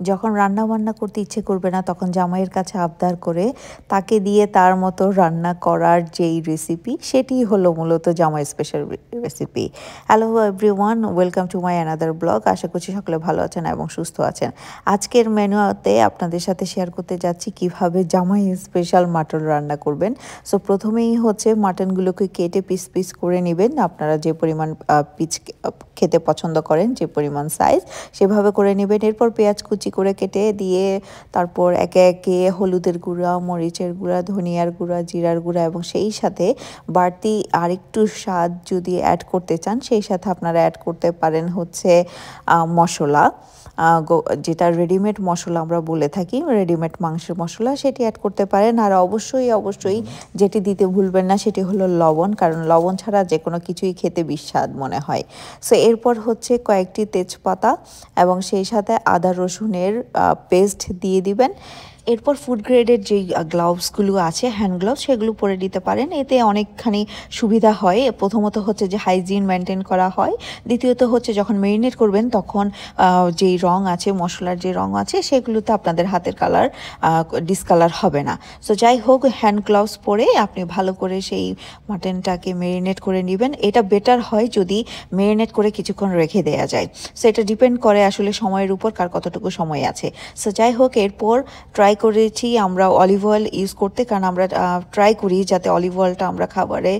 যখন রান্না-বান্না করতে ইচ্ছে করবে না তখন জামাইয়ের কাছে আবদার করে তাকে দিয়ে তার মতো রান্না করার যেই রেসিপি সেটিই হলো মূলত জামাই special recipe. Hello everyone, welcome to my another blog. আশা করছি সকলে ভালো আছেন এবং সুস্থ আছেন। আজকের মেনুতে আপনাদের সাথে শেয়ার করতে যাচ্ছি কিভাবে জামাই স্পেশাল মাটন রান্না করবেন। সো প্রথমেই হচ্ছে মাটনগুলোকে কেটে পিস পিস করে নেবেন। আপনারা যে পরিমাণ পিস খেতে পছন্দ করেন, যে পরিমাণ সাইজ সেভাবে করে নেবেন। এরপর পেঁয়াজ কুচি করে কেটে দিয়ে তারপর একে একে হলুদের গুঁড়া, মরিচের গুঁড়া, ধনিয়ার গুঁড়া, জিরার গুঁড়া এবং সেই সাথে বাড়তি আরেকটু স্বাদ যদি অ্যাড করতে চান সেই সাথে আপনারা অ্যাড করতে পারেন হচ্ছে মশলা, যেটা রেডিমেড মশলা আমরা বলে থাকি, রেডিমেড মাংসের মশলা, সেটি অ্যাড করতে পারেন। আর অবশ্যই যেটি দিতে ভুলবেন না সেটি হলো লবণ, কারণ লবণ ছাড়া যে কোনো কিছুই খেতে বিস্বাদ মনে হয়। সো এরপর হচ্ছে কয়েকটি তেজপাতা এবং সেই সাথে আদা রসুনের পেস্ট দিয়ে দিবেন। এরপর ফুড গ্রেডের যেই গ্লাভসগুলো আছে, হ্যান্ড গ্লাভস, সেগুলো পরে দিতে পারেন। এতে অনেকখানি সুবিধা হয়। প্রথমত হচ্ছে যে হাইজিন মেনটেন করা হয়, দ্বিতীয়ত হচ্ছে যখন মেরিনেট করবেন তখন যেই রং আছে, মশলার যে রং আছে, সেগুলোতে আপনাদের হাতের কালার ডিসকালার হবে না। সো যাই হোক, হ্যান্ড গ্লাভস পরে আপনি ভালো করে সেই মাটনটাকে মেরিনেট করে নেবেন। এটা বেটার হয় যদি মেরিনেট করে কিছুক্ষণ রেখে দেওয়া যায়। সো এটা ডিপেন্ড করে আসলে সময়ের উপর, কার কতটুকু সময় আছে। সো যাই হোক, এরপর ট্রাই করেছি আমরা অলিভ অয়েল ইউজ করতে, কারণ আমরা ট্রাই করি যাতে অলিভ অয়েলটা আমরা খাবারে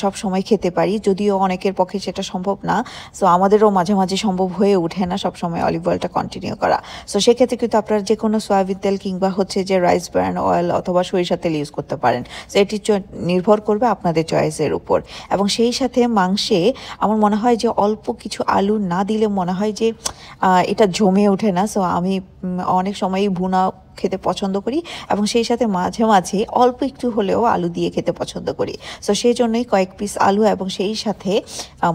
সব সময় খেতে পারি, যদিও অনেকের পক্ষে সেটা সম্ভব না। সো আমাদেরও মাঝে মাঝে সম্ভব হয়ে ওঠে না সব সময় অলিভ অয়েলটা কন্টিনিউ করা। সো সেক্ষেত্রে কিন্তু আপনারা যে কোনো সয়াবিন তেল কিংবা হচ্ছে যে রাইস ব্র্যান অয়েল অথবা সরিষার তেল ইউজ করতে পারেন। সো এটি নির্ভর করবে আপনাদের চয়েসের উপর। এবং সেই সাথে মাংসে আমার মনে হয় যে অল্প কিছু আলু না দিলে মনে হয় যে এটা জমে ওঠে না। সো আমি অনেক সময়ই ভুনা খেতে পছন্দ করি এবং সেই সাথে মাঝে মাঝে অল্প একটু হলেও আলু দিয়ে খেতে পছন্দ করি। সো সেই জন্যই কয়েক পিস আলু এবং সেই সাথে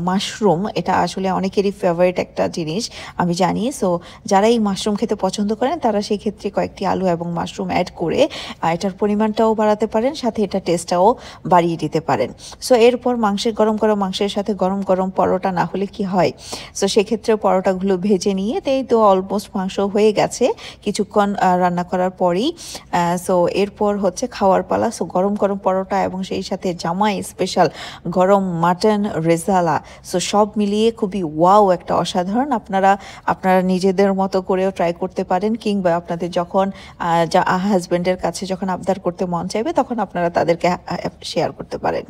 মাশরুম, এটা আসলে অনেকেরই ফেভারিট একটা জিনিস আমি জানি। সো যারা এই মাশরুম খেতে পছন্দ করেন তারা সেই ক্ষেত্রে কয়েকটি আলু এবং মাশরুম অ্যাড করে এটার পরিমাণটাও বাড়াতে পারেন, সাথে এটা টেস্টটাও বাড়িয়ে দিতে পারেন। সো এরপর গরম গরম মাংসের সাথে গরম গরম পরোটা না হলে কি হয়। সো সেক্ষেত্রে পরোটাগুলো ভেজে নিয়ে তো অলমোস্ট মাংস হয়ে গেছে কিছুক্ষণ রান্না করার পরেই। সো এরপর হচ্ছে খাওয়ার পালা। সো গরম গরম পরোটা এবং সেই সাথে জামাই স্পেশাল গরম মাটন রেজালা, সো সব মিলিয়ে খুবই ওয়াও একটা অসাধারণ। আপনারা নিজেদের মতো করেও ট্রাই করতে পারেন, কিংবা আপনাদের যখন হাজব্যান্ডের কাছে যখন আবদার করতে মন চাইবে তখন আপনারা তাদেরকে শেয়ার করতে পারেন।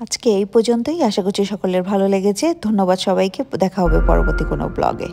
আজকে এই পর্যন্তই। আশা করছি সকলের ভালো লেগেছে। ধন্যবাদ সবাইকে। দেখা হবে পরবর্তী কোনো ব্লগে।